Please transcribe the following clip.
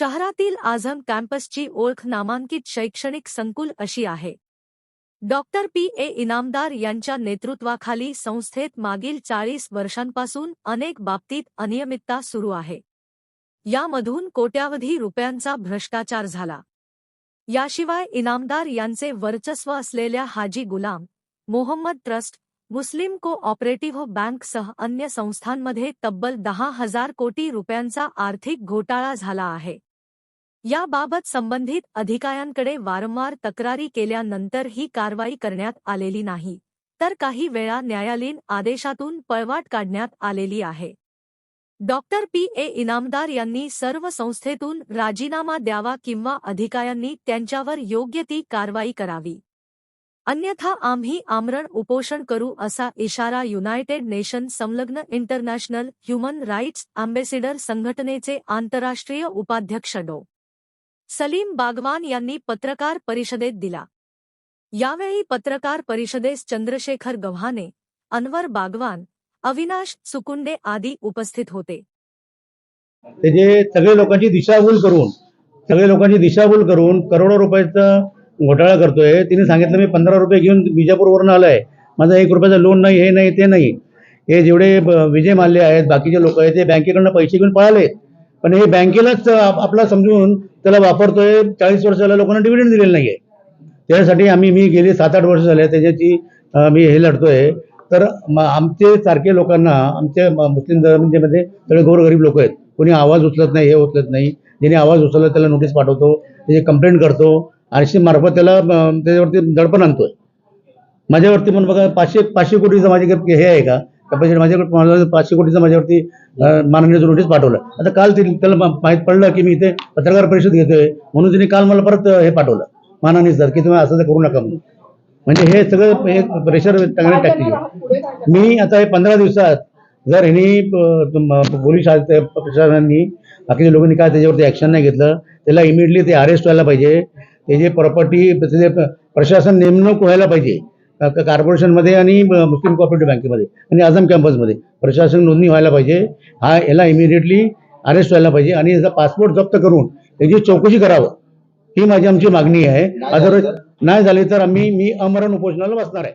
शहरातील आझम कॅम्पसची ओळख नामांकित शैक्षणिक संकुल अशी आहे। Doctor PA. इनामदार यांच्या नेतृत्वाखाली संस्थेत मागील 40 वर्षांपासून अनेक बाबतीत अनियमितता सुरू आहे। यामधून कोट्यावधी रुपयांचा भ्रष्टाचार झाला। याशिवाय इनामदार यांचे वर्चस्व असलेल्या हाजी गुलाम मोहम्मद ट्रस्ट, मुस्लिम को-ऑपरेटिव्ह बँकसह अन्य संस्थांमध्ये तब्बल 10,000 कोटी रुपयांचा आर्थिक घोटाळा झाला आहे। याबाबत संबंधित अधिकाऱ्यांकडे वारंवार तक्रारी केल्यानंतरही कारवाई करण्यात आलेली नाही, तर काही वेळा न्यायालयीन आदेशातून पळवाट काढण्यात आलेली आहे। Doctor PA. इनामदार यांनी सर्व संस्थेतून राजीनामा द्यावा किंवा अधिकाऱ्यांनी त्यांच्यावर योग्य ती कारवाई करावी, अन्यथा आम्ही आमरण उपोषण करू असा इशारा युनायटेड नेशन संलग्न इंटरनॅशनल ह्युमन राईट्स अँबॅसिडर संघटनेचे आंतरराष्ट्रीय उपाध्यक्ष डॉ. सलीम बागवान यांनी पत्रकार परिषदेत दिला। यावेळी पत्रकार परिषदेस चंद्रशेखर गव्हाणे, अनवर बागवान, अविनाश सुकुंडे आदी उपस्थित होते। जे सगळे लोकांची दिशाभूल करून करोडो रुपयाचा घोटाळा करतोय। तिने सांगितलं मी 15 रुपये घेऊन बिजापूरवरून आलोय, माझा 1 रुपयाचा लोन नाही, हे नाही ते नाही। हे जेवढे विजय माल्य आहेत, बाकीचे लोक आहेत, ते बँकेकडनं पैसे घेऊन पळाले, पण हे बँकेलाच आपला समजून त्याला वापरतोय। 40 वर्षाला लोकांना डिव्हिडंड दिलेलं नाहीये। त्यासाठी मी गेली 7-8 वर्ष झाले त्याच्याची मी हे लढतोय। तर आमचे सारखे लोकांना, आमच्या मुस्लिम धर्मामध्ये सगळे गोरगरीब लोक आहेत, कोणी आवाज उचलत नाही, हे उचलत नाही। ज्याने आवाज उचलला त्याला नोटीस पाठवतो, त्याची कंप्लेंट करतो, आरशी मार्फत त्याला त्याच्यावरती दडपण आणतोय। माझ्यावरती पण बघा 500 कोटीचं माझ्याकडे हे आहे का कॅपॅसिटी, माझ्याकडे 500 कोटीचं माझ्यावरती माननीय नोटीस पाठवलं। आता काल त्याला माहीत पडलं की मी इथे पत्रकार परिषद घेतोय, म्हणून त्यांनी काल मला परत हे पाठवलं माननीय सर की तुम्ही असं करू नका म्हणून। म्हणजे हे सगळं एक प्रेशर टाकण्यात टाकते। मी आता हे 15 दिवसात जर ह्यांनी पोलीस प्रशासनाने बाकीच्या लोकांनी काय त्याच्यावरती ॲक्शन नाही घेतलं, त्याला इमिडिएटली ते अरेस्ट व्हायला पाहिजे। त्याची प्रॉपर्टी प्रशासन नेमणूक व्हायला पाहिजे कॉर्पोरेशनमध्ये आणि मुस्लिम कोऑपरेटिव्ह बँकेमध्ये आणि आझम कॅम्पसमध्ये प्रशासन नोंदणी व्हायला पाहिजे। याला इमिडिएटली अरेस्ट व्हायला पाहिजे आणि याचा पासपोर्ट जप्त करून त्याची चौकशी करावं, ही आमची मागणी आहे। अदरवाईज नाही झाली तर मी अमरण उपोषणाला बसणार आहे।